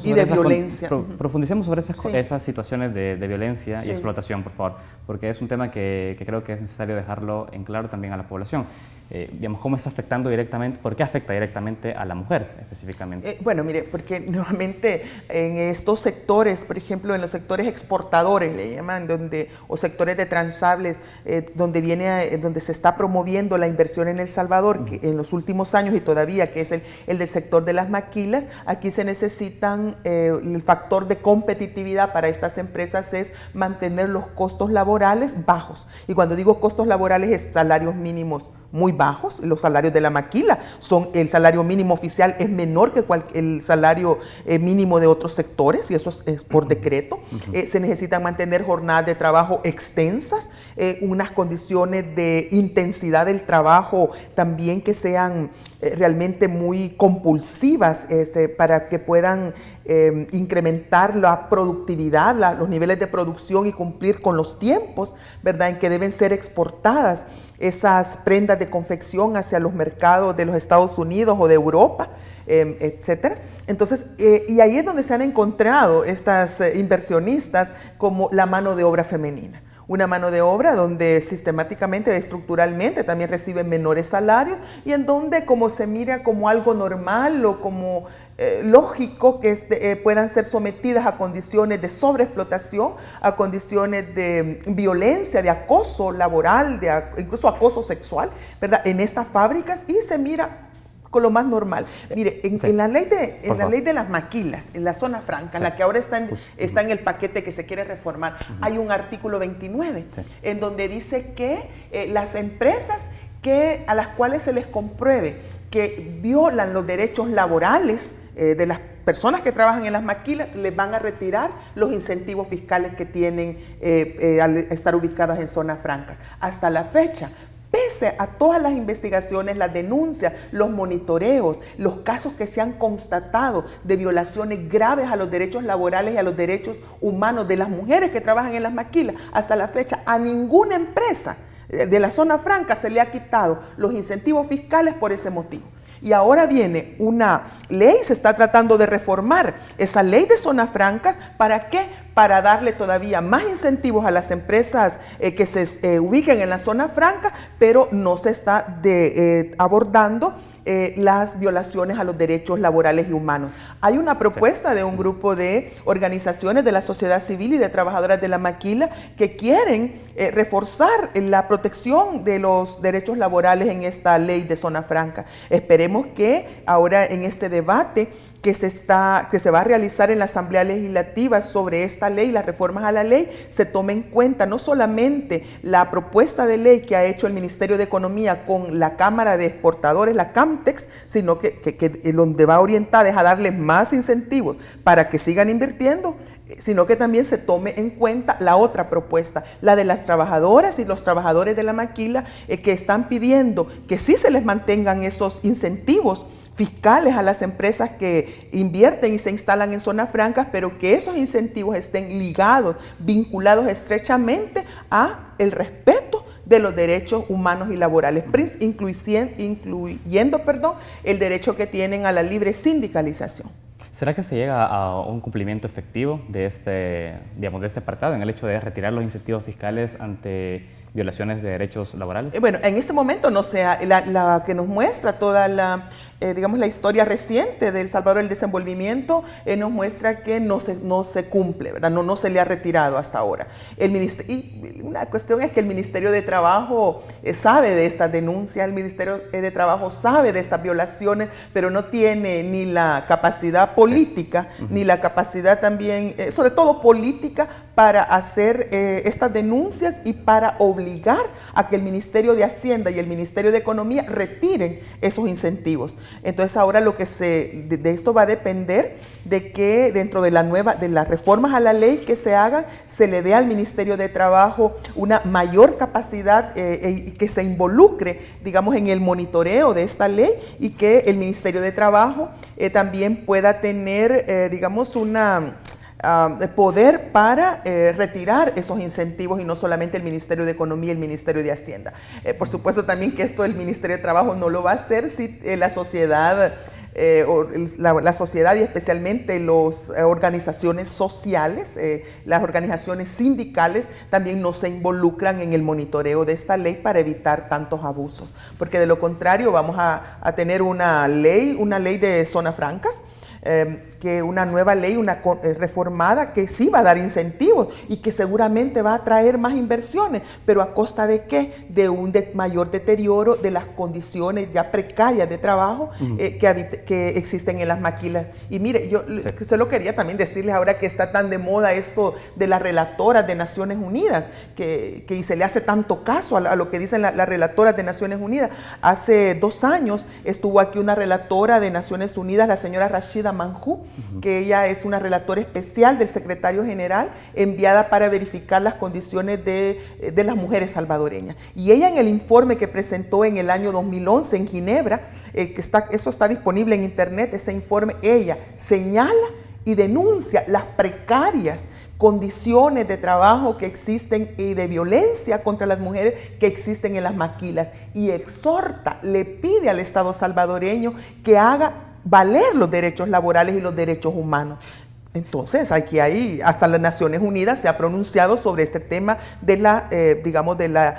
Speaker 3: y de violencia.
Speaker 1: Profundicemos sobre
Speaker 3: Sí.
Speaker 1: esas situaciones de violencia
Speaker 3: Sí.
Speaker 1: y explotación, por favor, porque es un tema que creo que es necesario dejarlo en claro también a la población. Digamos, ¿cómo está afectando directamente, por qué afecta directamente a la mujer específicamente?
Speaker 3: Bueno, mire, porque nuevamente en estos sectores, por ejemplo, en los sectores exportadores, le llaman, o sectores de transables, donde se está promoviendo la inversión en El Salvador, que en los últimos años y todavía, que es el del sector de las maquilas, aquí se necesitan, el factor de competitividad para estas empresas es mantener los costos laborales bajos. Y cuando digo costos laborales es salarios mínimos muy bajos. Los salarios de la maquila el salario mínimo oficial es menor que el salario mínimo de otros sectores, y eso es por decreto. Se necesitan mantener jornadas de trabajo extensas, unas condiciones de intensidad del trabajo también que sean realmente muy compulsivas, para que puedan incrementar la productividad, los niveles de producción y cumplir con los tiempos, ¿verdad?, en que deben ser exportadas esas prendas de confección hacia los mercados de los Estados Unidos o de Europa, etcétera. Entonces, y ahí es donde se han encontrado estas inversionistas como la mano de obra femenina. Una mano de obra donde sistemáticamente, estructuralmente, también reciben menores salarios, y en donde como se mira como algo normal o como lógico que puedan ser sometidas a condiciones de sobreexplotación, a condiciones de violencia, de acoso laboral, incluso acoso sexual, ¿verdad?, en estas fábricas, y se mira con lo más normal. Mire, en la ley de las maquilas, en la zona franca, en la que ahora está en el paquete que se quiere reformar, hay un artículo 29, en donde dice que las empresas a las cuales se les compruebe que violan los derechos laborales de las personas que trabajan en las maquilas, les van a retirar los incentivos fiscales que tienen al estar ubicadas en zona franca. Hasta la fecha, pese a todas las investigaciones, las denuncias, los monitoreos, los casos que se han constatado de violaciones graves a los derechos laborales y a los derechos humanos de las mujeres que trabajan en las maquilas, hasta la fecha a ninguna empresa de la zona franca se le ha quitado los incentivos fiscales por ese motivo. Y ahora viene una ley, se está tratando de reformar esa ley de zonas francas. ¿Para qué? Para darle todavía más incentivos a las empresas que se ubiquen en la zona franca, pero no se está abordando las violaciones a los derechos laborales y humanos. Hay una propuesta de un grupo de organizaciones de la sociedad civil y de trabajadoras de la maquila que quieren reforzar la protección de los derechos laborales en esta ley de zona franca. Esperemos que ahora en este debate que se va a realizar en la Asamblea Legislativa sobre esta ley, las reformas a la ley, se tome en cuenta no solamente la propuesta de ley que ha hecho el Ministerio de Economía con la Cámara de Exportadores, la CAMTEX, sino que donde va orientada es a darle más incentivos para que sigan invirtiendo, sino que también se tome en cuenta la otra propuesta, la de las trabajadoras y los trabajadores de la maquila, que están pidiendo que sí se les mantengan esos incentivos fiscales a las empresas que invierten y se instalan en zonas francas, pero que esos incentivos estén ligados, vinculados estrechamente a el respeto de los derechos humanos y laborales, incluyendo el derecho que tienen a la libre sindicalización.
Speaker 1: ¿Será que se llega a un cumplimiento efectivo de este apartado, en el hecho de retirar los incentivos fiscales ante violaciones de derechos laborales?
Speaker 3: Bueno, en este momento no sea la que nos muestra toda la historia reciente de El Salvador, el desenvolvimiento, nos muestra que no se cumple, ¿verdad? No se le ha retirado hasta ahora. Y una cuestión es que el Ministerio de Trabajo sabe de estas denuncias, el Ministerio de Trabajo sabe de estas violaciones, pero no tiene ni la capacidad política, ni la capacidad también, sobre todo política, para hacer estas denuncias y para obligar a que el Ministerio de Hacienda y el Ministerio de Economía retiren esos incentivos. Entonces ahora de esto va a depender de que dentro de las reformas a la ley que se hagan, se le dé al Ministerio de Trabajo una mayor capacidad y que se involucre, digamos, en el monitoreo de esta ley, y que el Ministerio de Trabajo también pueda tener, digamos, poder para retirar esos incentivos, y no solamente el Ministerio de Economía y el Ministerio de Hacienda. Por supuesto también que esto el Ministerio de Trabajo no lo va a hacer si la sociedad la sociedad y especialmente las organizaciones sociales, las organizaciones sindicales también no se involucran en el monitoreo de esta ley para evitar tantos abusos, porque de lo contrario vamos a tener una ley de zonas francas, que una nueva ley, reformada, que sí va a dar incentivos y que seguramente va a traer más inversiones, pero ¿a costa de qué? De un mayor deterioro de las condiciones ya precarias de trabajo que existen en las maquilas. Y mire, yo solo quería también decirles ahora que está tan de moda esto de las relatoras de Naciones Unidas, que se le hace tanto caso a lo que dicen las relatoras de Naciones Unidas. Hace 2 años estuvo aquí una relatora de Naciones Unidas, la señora Rashida Manjoo, que ella es una relatora especial del secretario general enviada para verificar las condiciones de las mujeres salvadoreñas. Y ella en el informe que presentó en el año 2011 en Ginebra, eso está disponible en internet, ese informe, ella señala y denuncia las precarias condiciones de trabajo que existen y de violencia contra las mujeres que existen en las maquilas, y exhorta, le pide al Estado salvadoreño que haga valer los derechos laborales y los derechos humanos. Entonces, aquí hasta las Naciones Unidas se ha pronunciado sobre este tema de las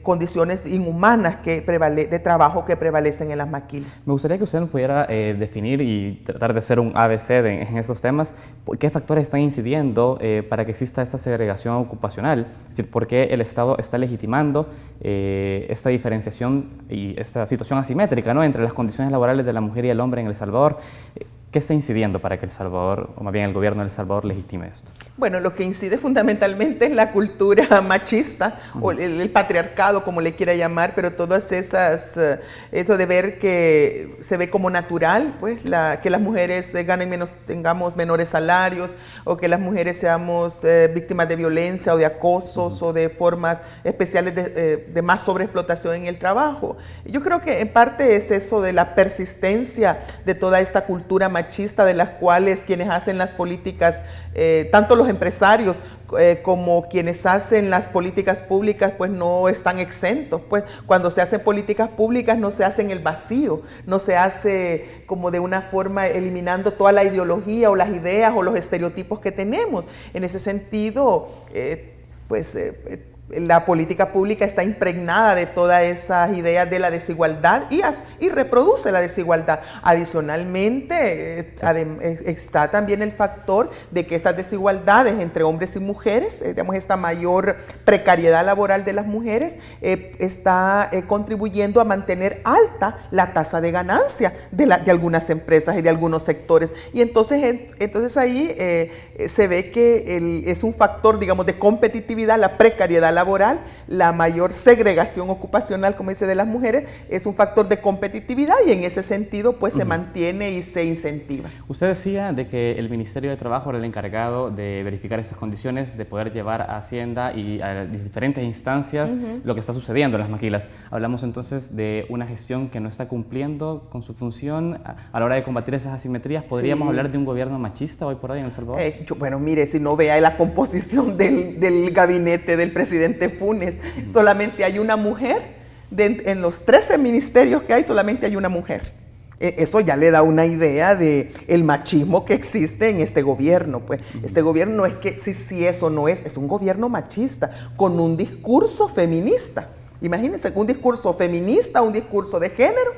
Speaker 3: condiciones inhumanas de trabajo que prevalecen en las maquilas.
Speaker 1: Me gustaría que usted nos pudiera definir y tratar de hacer un ABC en esos temas. ¿Qué factores están incidiendo para que exista esta segregación ocupacional? Es decir, ¿por qué el Estado está legitimando esta diferenciación y esta situación asimétrica, ¿no?, entre las condiciones laborales de la mujer y el hombre en El Salvador? ¿Qué está incidiendo para que El Salvador, o más bien el gobierno de El Salvador, legitime esto?
Speaker 3: Bueno, lo que incide fundamentalmente es la cultura machista, o el patriarcado, como le quiera llamar, pero todas esas, eso de ver que se ve como natural, pues, que las mujeres ganen menos, tengamos menores salarios, o que las mujeres seamos víctimas de violencia o de acosos o de formas especiales de más sobreexplotación en el trabajo. Yo creo que en parte es eso de la persistencia de toda esta cultura machista, de las cuales quienes hacen las políticas, tanto los empresarios como quienes hacen las políticas públicas, pues no están exentos. Pues cuando se hacen políticas públicas no se hace en el vacío, no se hace como de una forma eliminando toda la ideología o las ideas o los estereotipos que tenemos. En ese sentido, la política pública está impregnada de todas esas ideas de la desigualdad y reproduce la desigualdad. Adicionalmente, está también el factor de que esas desigualdades entre hombres y mujeres, esta mayor precariedad laboral de las mujeres, está contribuyendo a mantener alta la tasa de ganancia de algunas empresas y de algunos sectores. Y entonces ahí se ve que es un factor, digamos, de competitividad, la precariedad laboral, la mayor segregación ocupacional, como dice, de las mujeres, es un factor de competitividad, y en ese sentido pues se mantiene y se incentiva.
Speaker 1: Usted decía de que el Ministerio de Trabajo era el encargado de verificar esas condiciones, de poder llevar a Hacienda y a diferentes instancias lo que está sucediendo en las maquilas. Hablamos entonces de una gestión que no está cumpliendo con su función a la hora de combatir esas asimetrías. ¿Podríamos hablar de un gobierno machista hoy por hoy en El Salvador?
Speaker 3: Bueno, mire, si no vea la composición del gabinete del presidente Funes, solamente hay una mujer, en los 13 ministerios que hay, solamente hay una mujer. Eso ya le da una idea de el machismo que existe en este gobierno. Pues este gobierno no es que si eso no es un gobierno machista con un discurso feminista. Imagínense, un discurso feminista, un discurso de género,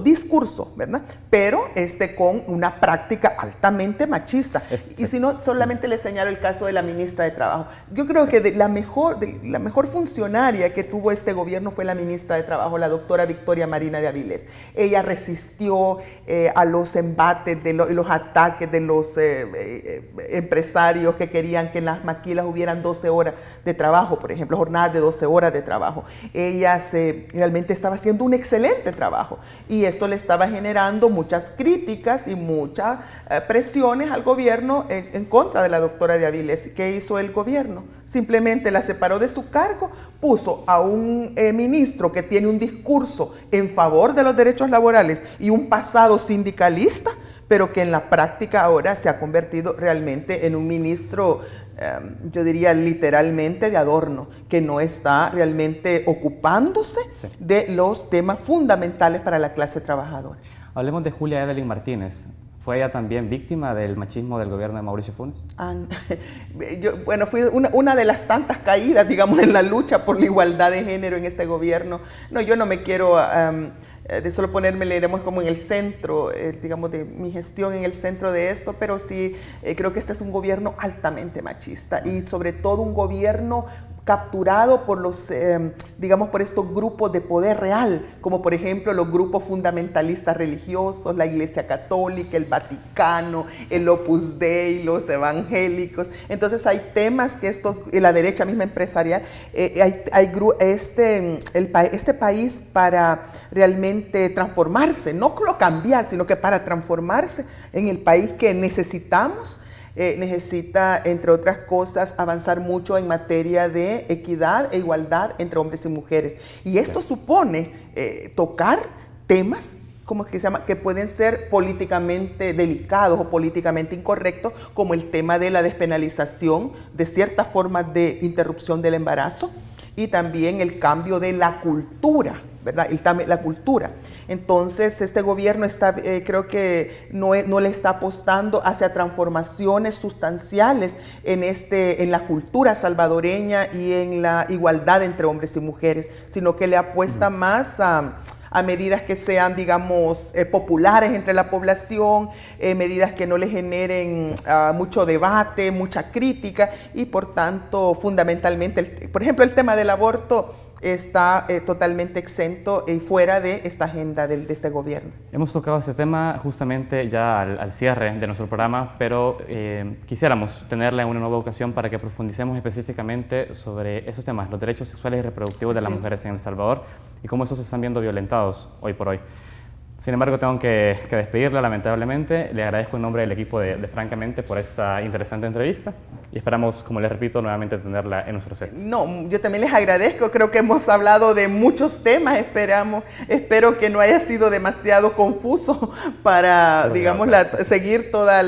Speaker 3: discurso, ¿verdad? Pero con una práctica altamente machista. Y si no, solamente le señalo el caso de la ministra de Trabajo. Yo creo que la mejor funcionaria que tuvo este gobierno fue la ministra de Trabajo, la doctora Victoria Marina de Avilés. Ella resistió a los embates y los ataques de los empresarios que querían que en las maquilas hubieran 12 horas de trabajo, por ejemplo, jornadas de 12 horas de trabajo. Ella realmente estaba haciendo un excelente trabajo, y esto le estaba generando muchas críticas y muchas presiones al gobierno en contra de la doctora de Avilés. ¿Qué hizo el gobierno? Simplemente la separó de su cargo, puso a un ministro que tiene un discurso en favor de los derechos laborales y un pasado sindicalista, pero que en la práctica ahora se ha convertido realmente en un ministro, yo diría literalmente de adorno, que no está realmente ocupándose de los temas fundamentales para la clase trabajadora.
Speaker 1: Hablemos de Julia Evelyn Martínez. ¿Fue ella también víctima del machismo del gobierno de Mauricio Funes?
Speaker 3: Bueno, fui una de las tantas caídas, digamos, en la lucha por la igualdad de género en este gobierno. No, yo no me quiero de solo ponerme, digamos, como en el centro, digamos, de mi gestión en el centro de esto, pero sí creo que este es un gobierno altamente machista y sobre todo un gobierno capturado por los, digamos, por estos grupos de poder real, como por ejemplo los grupos fundamentalistas religiosos, la Iglesia Católica, el Vaticano, el Opus Dei, los evangélicos. Entonces hay temas que la derecha misma empresarial, este país para realmente transformarse, no solo cambiar, sino que para transformarse en el país que necesitamos, necesita, entre otras cosas, avanzar mucho en materia de equidad e igualdad entre hombres y mujeres. Y esto supone tocar temas que pueden ser políticamente delicados o políticamente incorrectos, como el tema de la despenalización de ciertas formas de interrupción del embarazo y también el cambio de la cultura, ¿verdad? La cultura. Entonces, este gobierno creo que no le está apostando hacia transformaciones sustanciales en la cultura salvadoreña y en la igualdad entre hombres y mujeres, sino que le apuesta más a medidas que sean, digamos, populares entre la población, medidas que no le generen mucho debate, mucha crítica y, por tanto, fundamentalmente, por ejemplo, el tema del aborto está totalmente exento y fuera de esta agenda de este gobierno.
Speaker 1: Hemos tocado este tema justamente ya al cierre de nuestro programa, pero quisiéramos tenerla en una nueva ocasión para que profundicemos específicamente sobre esos temas, los derechos sexuales y reproductivos de las mujeres en El Salvador y cómo esos se están viendo violentados hoy por hoy. Sin embargo, tengo que despedirla, lamentablemente. Le agradezco en nombre del equipo de Francamente por esta interesante entrevista y esperamos, como les repito, nuevamente tenerla en nuestro set.
Speaker 3: No, yo también les agradezco. Creo que hemos hablado de muchos temas. Espero que no haya sido demasiado confuso para, digamos, seguir toda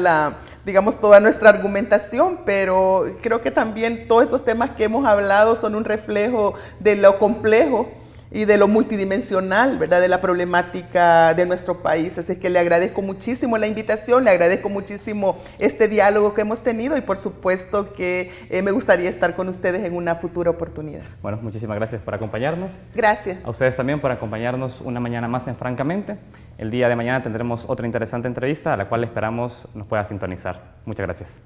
Speaker 3: nuestra argumentación, pero creo que también todos esos temas que hemos hablado son un reflejo de lo complejo y de lo multidimensional, ¿verdad?, de la problemática de nuestro país. Así que le agradezco muchísimo la invitación, le agradezco muchísimo este diálogo que hemos tenido y por supuesto que me gustaría estar con ustedes en una futura oportunidad.
Speaker 1: Bueno, muchísimas gracias por acompañarnos.
Speaker 3: Gracias.
Speaker 1: A ustedes también por acompañarnos una mañana más en Francamente. El día de mañana tendremos otra interesante entrevista a la cual esperamos nos pueda sintonizar. Muchas gracias.